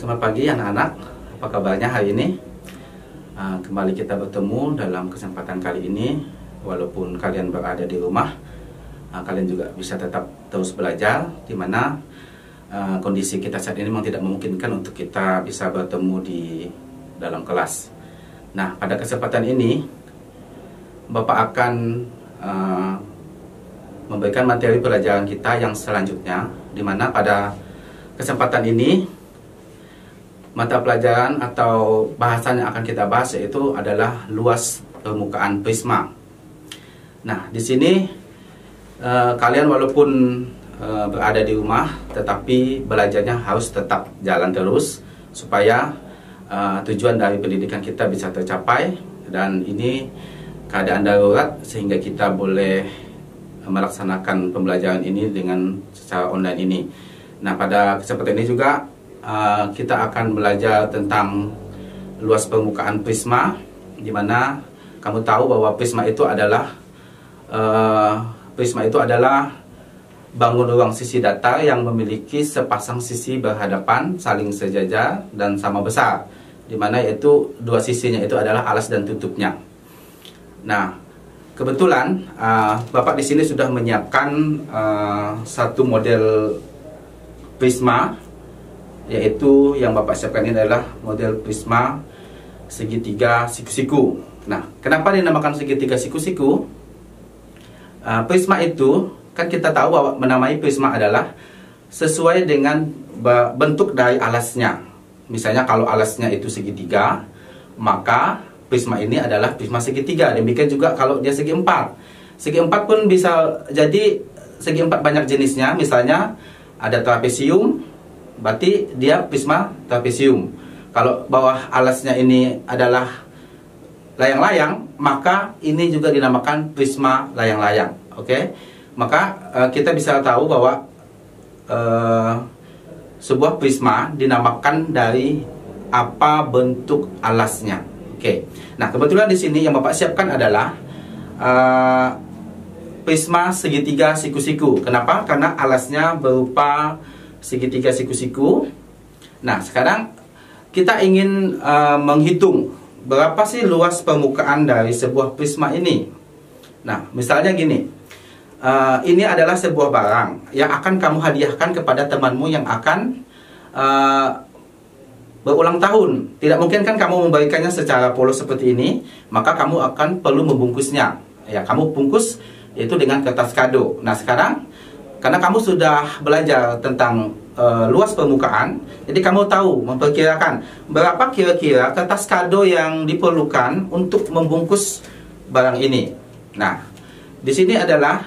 Selamat pagi anak-anak, apa kabarnya hari ini? Kembali kita bertemu dalam kesempatan kali ini. Walaupun kalian berada di rumah, kalian juga bisa tetap terus belajar, di mana kondisi kita saat ini memang tidak memungkinkan untuk kita bisa bertemu di dalam kelas. Nah, pada kesempatan ini Bapak akan memberikan materi pelajaran kita yang selanjutnya, di mana pada kesempatan ini mata pelajaran atau bahasan yang akan kita bahas yaitu adalah luas permukaan prisma. Nah, di sini kalian walaupun berada di rumah, tetapi belajarnya harus tetap jalan terus supaya tujuan dari pendidikan kita bisa tercapai, dan ini keadaan darurat sehingga kita boleh melaksanakan pembelajaran ini dengan secara online ini. Nah, pada kesempatan ini juga kita akan belajar tentang luas permukaan prisma, di mana kamu tahu bahwa prisma itu adalah bangun ruang sisi datar yang memiliki sepasang sisi berhadapan, saling sejajar dan sama besar, di mana yaitu dua sisinya itu adalah alas dan tutupnya. Nah, kebetulan Bapak di sini sudah menyiapkan satu model prisma, yaitu yang Bapak siapkan ini adalah model prisma segitiga siku-siku. Nah, kenapa dinamakan segitiga siku-siku? Prisma itu kan kita tahu bahwa menamai prisma adalah sesuai dengan bentuk dari alasnya. Misalnya kalau alasnya itu segitiga, maka prisma ini adalah prisma segitiga. Demikian juga kalau dia segi empat. Segi empat pun bisa jadi segi empat banyak jenisnya. Misalnya ada trapesium, berarti dia prisma trapesium. Kalau bawah alasnya ini adalah layang-layang, maka ini juga dinamakan prisma layang-layang. Oke, maka kita bisa tahu bahwa sebuah prisma dinamakan dari apa bentuk alasnya. Oke, nah kebetulan di sini yang Bapak siapkan adalah prisma segitiga siku-siku. Kenapa? Karena alasnya berupa segitiga siku-siku. Nah, sekarang kita ingin menghitung berapa sih luas permukaan dari sebuah prisma ini. Nah, misalnya gini, ini adalah sebuah barang yang akan kamu hadiahkan kepada temanmu yang akan berulang tahun. Tidak mungkin kan kamu memberikannya secara polos seperti ini, maka kamu akan perlu membungkusnya. Ya, kamu bungkus yaitu dengan kertas kado. Nah, sekarang karena kamu sudah belajar tentang luas permukaan, jadi kamu tahu memperkirakan berapa kira-kira kertas kado yang diperlukan untuk membungkus barang ini. Nah, di sini adalah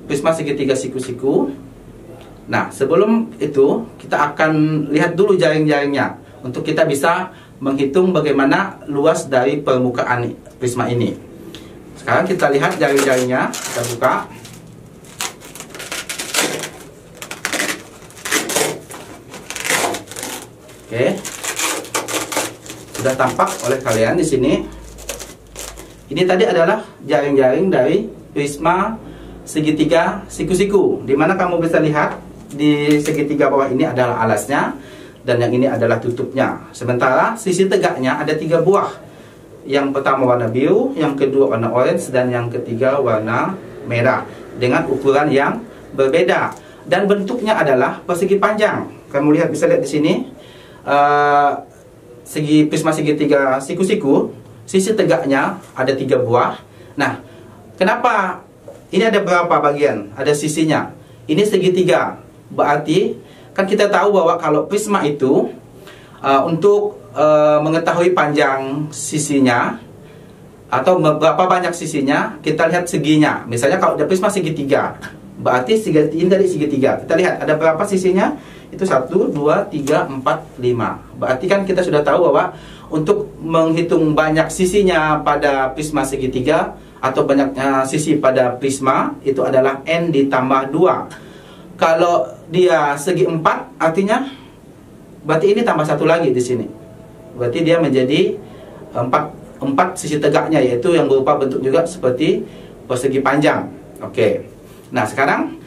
prisma segitiga siku-siku. Nah, sebelum itu kita akan lihat dulu jaring-jaringnya untuk kita bisa menghitung bagaimana luas dari permukaan prisma ini. Sekarang kita lihat jaring-jaringnya, kita buka. Oke, sudah tampak oleh kalian di sini. Ini tadi adalah jaring-jaring dari prisma segitiga siku-siku, di mana kamu bisa lihat di segitiga bawah ini adalah alasnya dan yang ini adalah tutupnya. Sementara sisi tegaknya ada 3 buah. Yang pertama warna biru, yang kedua warna orange, dan yang ketiga warna merah dengan ukuran yang berbeda. Dan bentuknya adalah persegi panjang. Kamu bisa lihat di sini. Prisma segitiga siku-siku, sisi tegaknya ada 3 buah. Nah, kenapa ini ada berapa bagian? Ada sisinya. Ini segitiga. Berarti kan kita tahu bahwa kalau prisma itu untuk mengetahui panjang sisinya atau berapa banyak sisinya, kita lihat seginya. Misalnya kalau ada prisma segitiga, berarti ini dari segitiga. Kita lihat ada berapa sisinya? Itu 1, 2, 3, 4, 5. Berarti kan kita sudah tahu bahwa untuk menghitung banyak sisinya pada prisma segitiga atau banyaknya sisi pada prisma itu adalah N ditambah 2. Kalau dia segi 4, artinya berarti ini tambah 1 lagi di sini. Berarti dia menjadi 4 sisi tegaknya, yaitu yang berupa bentuk juga seperti persegi panjang. Oke. Nah, sekarang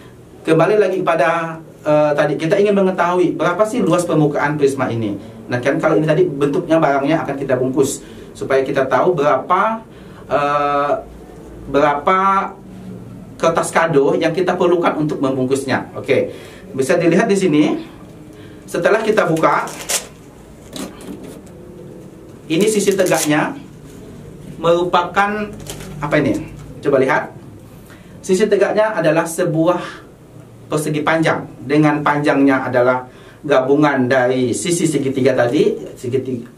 kembali lagi pada tadi kita ingin mengetahui berapa sih luas permukaan prisma ini. Nah kan kalau ini tadi bentuknya barangnya akan kita bungkus supaya kita tahu berapa kertas kado yang kita perlukan untuk membungkusnya. Oke, bisa dilihat di sini. Setelah kita buka, ini sisi tegaknya merupakan apa ini? Coba lihat. Sisi tegaknya adalah sebuah persegi panjang dengan panjangnya adalah gabungan dari sisi segitiga tadi,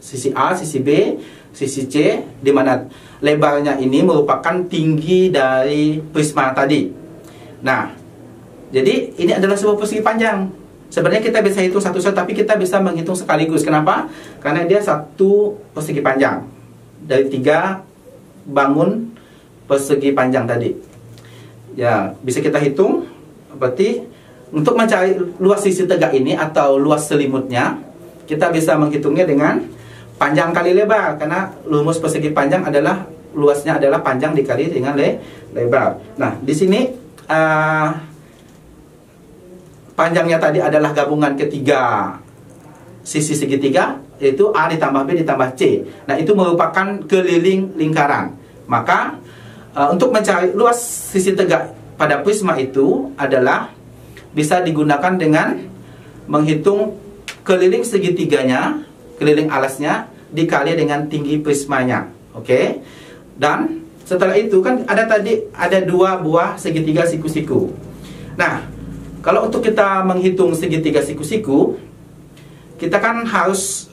sisi A, sisi B, sisi C, di mana lebarnya ini merupakan tinggi dari prisma tadi. Nah, jadi ini adalah sebuah persegi panjang. Sebenarnya kita bisa hitung satu-satu, tapi kita bisa menghitung sekaligus. Kenapa? Karena dia satu persegi panjang dari 3 bangun persegi panjang tadi. Ya, bisa kita hitung. Berarti untuk mencari luas sisi tegak ini atau luas selimutnya, kita bisa menghitungnya dengan panjang kali lebar, karena rumus persegi panjang adalah luasnya adalah panjang dikali dengan lebar. Nah, di sini panjangnya tadi adalah gabungan ketiga sisi segitiga, yaitu A ditambah B ditambah C. Nah, itu merupakan keliling lingkaran. Maka untuk mencari luas sisi tegak pada prisma itu adalah bisa digunakan dengan menghitung keliling segitiganya, keliling alasnya dikali dengan tinggi prismanya. Oke. Dan setelah itu kan ada 2 buah segitiga siku-siku. Nah, kalau untuk kita menghitung segitiga siku-siku, kita kan harus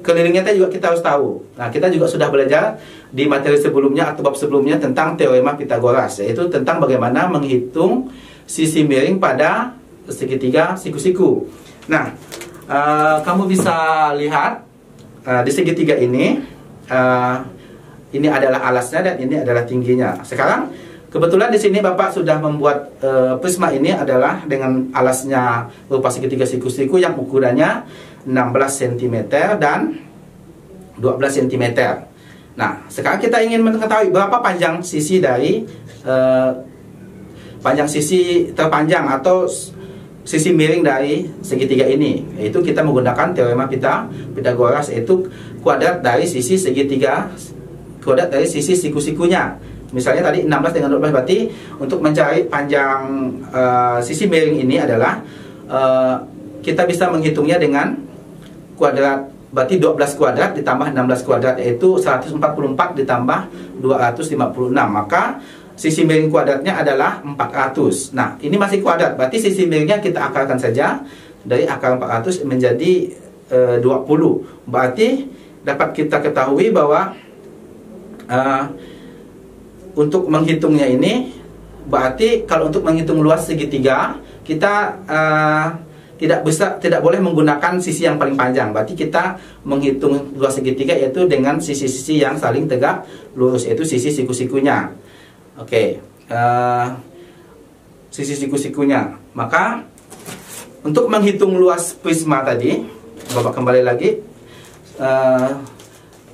kelilingnya juga kita harus tahu. Nah, kita juga sudah belajar di materi sebelumnya atau bab sebelumnya tentang teorema Pitagoras, yaitu tentang bagaimana menghitung sisi miring pada segitiga siku-siku. Nah, kamu bisa lihat di segitiga ini adalah alasnya dan ini adalah tingginya. Sekarang kebetulan di sini Bapak sudah membuat prisma ini adalah dengan alasnya berupa segitiga siku-siku yang ukurannya 16 cm dan 12 cm. Nah, sekarang kita ingin mengetahui berapa panjang sisi dari panjang sisi terpanjang atau sisi miring dari segitiga ini. Yaitu kita menggunakan teorema Pitagoras, yaitu kuadrat dari sisi segitiga, kuadrat dari sisi siku-sikunya. Misalnya tadi 16 dengan 12, berarti untuk mencari panjang sisi miring ini adalah kita bisa menghitungnya dengan kuadrat, berarti 12 kuadrat ditambah 16 kuadrat, yaitu 144 ditambah 256. Maka sisi miring kuadratnya adalah 400. Nah, ini masih kuadrat, berarti sisi miringnya kita akalkan saja. Dari akar 400 menjadi 20. Berarti dapat kita ketahui bahwa untuk menghitungnya ini, berarti kalau untuk menghitung luas segitiga, kita tidak boleh menggunakan sisi yang paling panjang. Berarti kita menghitung luas segitiga yaitu dengan sisi-sisi yang saling tegak lurus, yaitu sisi siku-sikunya. Oke, sisi siku-sikunya. Maka untuk menghitung luas prisma tadi, Bapak kembali lagi,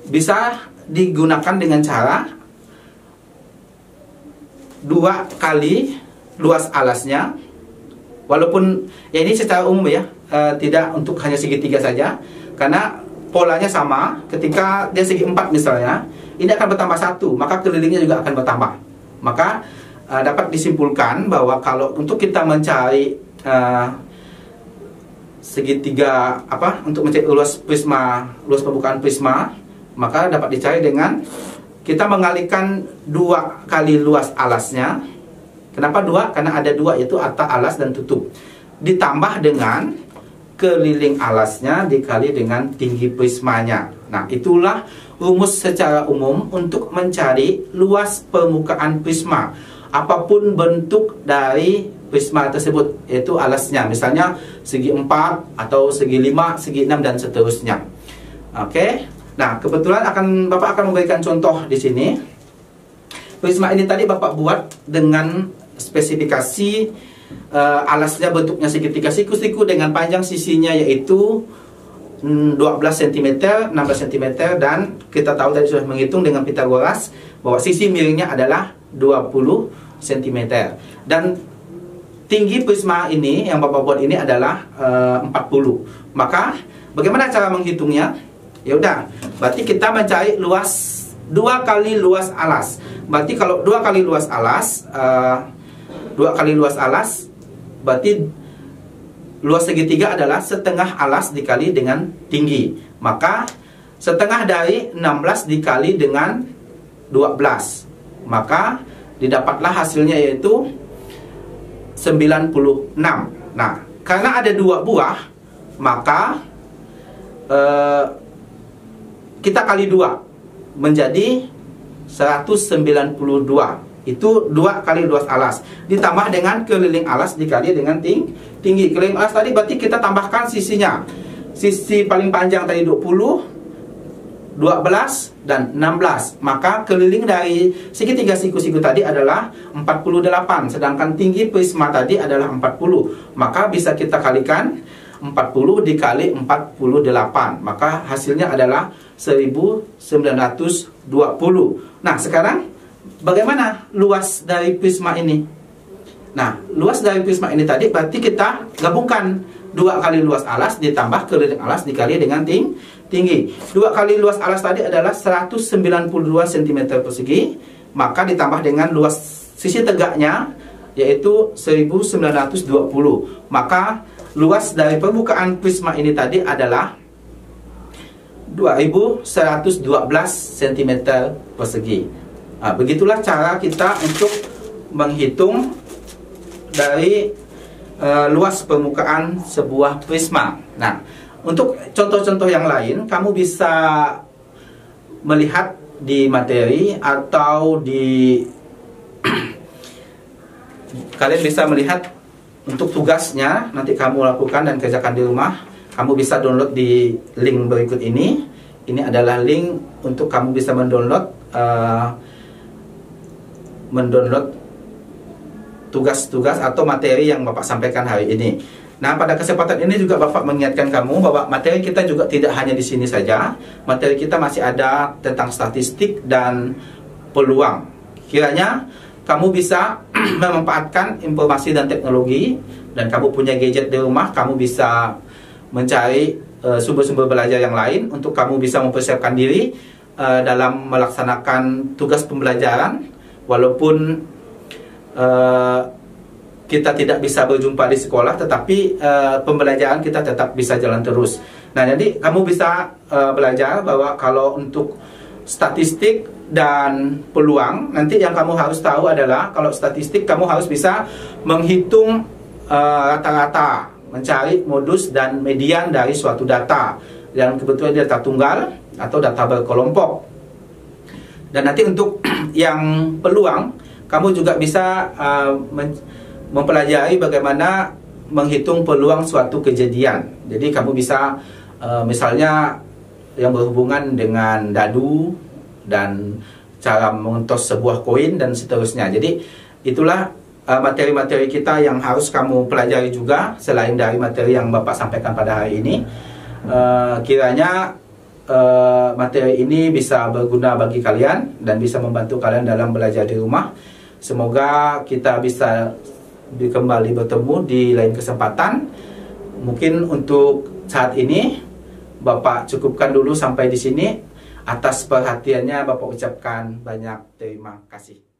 bisa digunakan dengan cara 2 kali luas alasnya. Walaupun ya ini secara umum ya, tidak untuk hanya segitiga saja, karena polanya sama. Ketika dia segi 4 misalnya, ini akan bertambah 1, maka kelilingnya juga akan bertambah. Maka dapat disimpulkan bahwa kalau untuk kita mencari segitiga untuk mencari luas prisma, luas permukaan prisma, maka dapat dicari dengan kita mengalihkan 2 kali luas alasnya. Kenapa 2? Karena ada 2, yaitu atas, alas, dan tutup. Ditambah dengan keliling alasnya dikali dengan tinggi prismanya. Nah, itulah rumus secara umum untuk mencari luas permukaan prisma. Apapun bentuk dari prisma tersebut, yaitu alasnya. Misalnya segi 4 atau segi 5, segi 6, dan seterusnya. Oke. Nah, kebetulan Bapak akan memberikan contoh di sini. Prisma ini tadi Bapak buat dengan spesifikasi alasnya bentuknya segitiga siku-siku dengan panjang sisinya yaitu 12 cm, 16 cm, dan kita tahu tadi sudah menghitung dengan Pitagoras bahwa sisi miringnya adalah 20 cm. Dan tinggi prisma ini yang Bapak buat ini adalah 40. Maka bagaimana cara menghitungnya? Ya udah, berarti kita mencari luas 2 kali luas alas. Berarti kalau 2 kali luas alas, 2 kali luas alas, berarti luas segitiga adalah setengah alas dikali dengan tinggi. Maka setengah dari 16 dikali dengan 12. Maka didapatlah hasilnya yaitu 96. Nah, karena ada 2 buah, maka kita kali 2 menjadi 192. Itu 2 kali luas alas ditambah dengan keliling alas dikali dengan tinggi. Keliling alas tadi berarti kita tambahkan sisinya. Sisi paling panjang tadi 20, 12 dan 16. Maka keliling dari segitiga siku-siku tadi adalah 48, sedangkan tinggi prisma tadi adalah 40. Maka bisa kita kalikan 40 dikali 48. Maka hasilnya adalah 1920. Nah, sekarang bagaimana luas dari prisma ini? Nah, luas dari prisma ini tadi berarti kita gabungkan 2 kali luas alas ditambah keliling alas dikali dengan tinggi. 2 kali luas alas tadi adalah 192 cm persegi. Maka ditambah dengan luas sisi tegaknya yaitu 1920. Maka luas dari permukaan prisma ini tadi adalah 2112 cm persegi. Nah, begitulah cara kita untuk menghitung dari luas permukaan sebuah prisma. Nah, untuk contoh-contoh yang lain, kamu bisa melihat di materi atau di kalian bisa melihat untuk tugasnya nanti kamu lakukan dan kerjakan di rumah. Kamu bisa download di link berikut ini. Ini adalah link untuk kamu bisa mendownload tugas-tugas atau materi yang Bapak sampaikan hari ini. Nah, pada kesempatan ini juga Bapak mengingatkan kamu bahwa materi kita juga tidak hanya di sini saja. Materi kita masih ada tentang statistik dan peluang. Kiranya kamu bisa memanfaatkan informasi dan teknologi, dan kamu punya gadget di rumah, kamu bisa mencari sumber-sumber belajar yang lain untuk kamu bisa mempersiapkan diri dalam melaksanakan tugas pembelajaran. Walaupun kita tidak bisa berjumpa di sekolah, tetapi pembelajaran kita tetap bisa jalan terus. Nah, jadi kamu bisa belajar bahwa kalau untuk statistik dan peluang, nanti yang kamu harus tahu adalah kalau statistik kamu harus bisa menghitung rata-rata, mencari modus dan median dari suatu data, yang kebetulan data tunggal atau data berkelompok. Dan nanti untuk yang peluang, kamu juga bisa mempelajari bagaimana menghitung peluang suatu kejadian. Jadi kamu bisa misalnya yang berhubungan dengan dadu dan cara mengentos sebuah koin dan seterusnya. Jadi itulah materi-materi kita yang harus kamu pelajari juga selain dari materi yang Bapak sampaikan pada hari ini. Kiranya materi ini bisa berguna bagi kalian dan bisa membantu kalian dalam belajar di rumah. Semoga kita bisa kembali bertemu di lain kesempatan. Mungkin untuk saat ini Bapak cukupkan dulu sampai di sini. Atas perhatiannya Bapak ucapkan banyak terima kasih.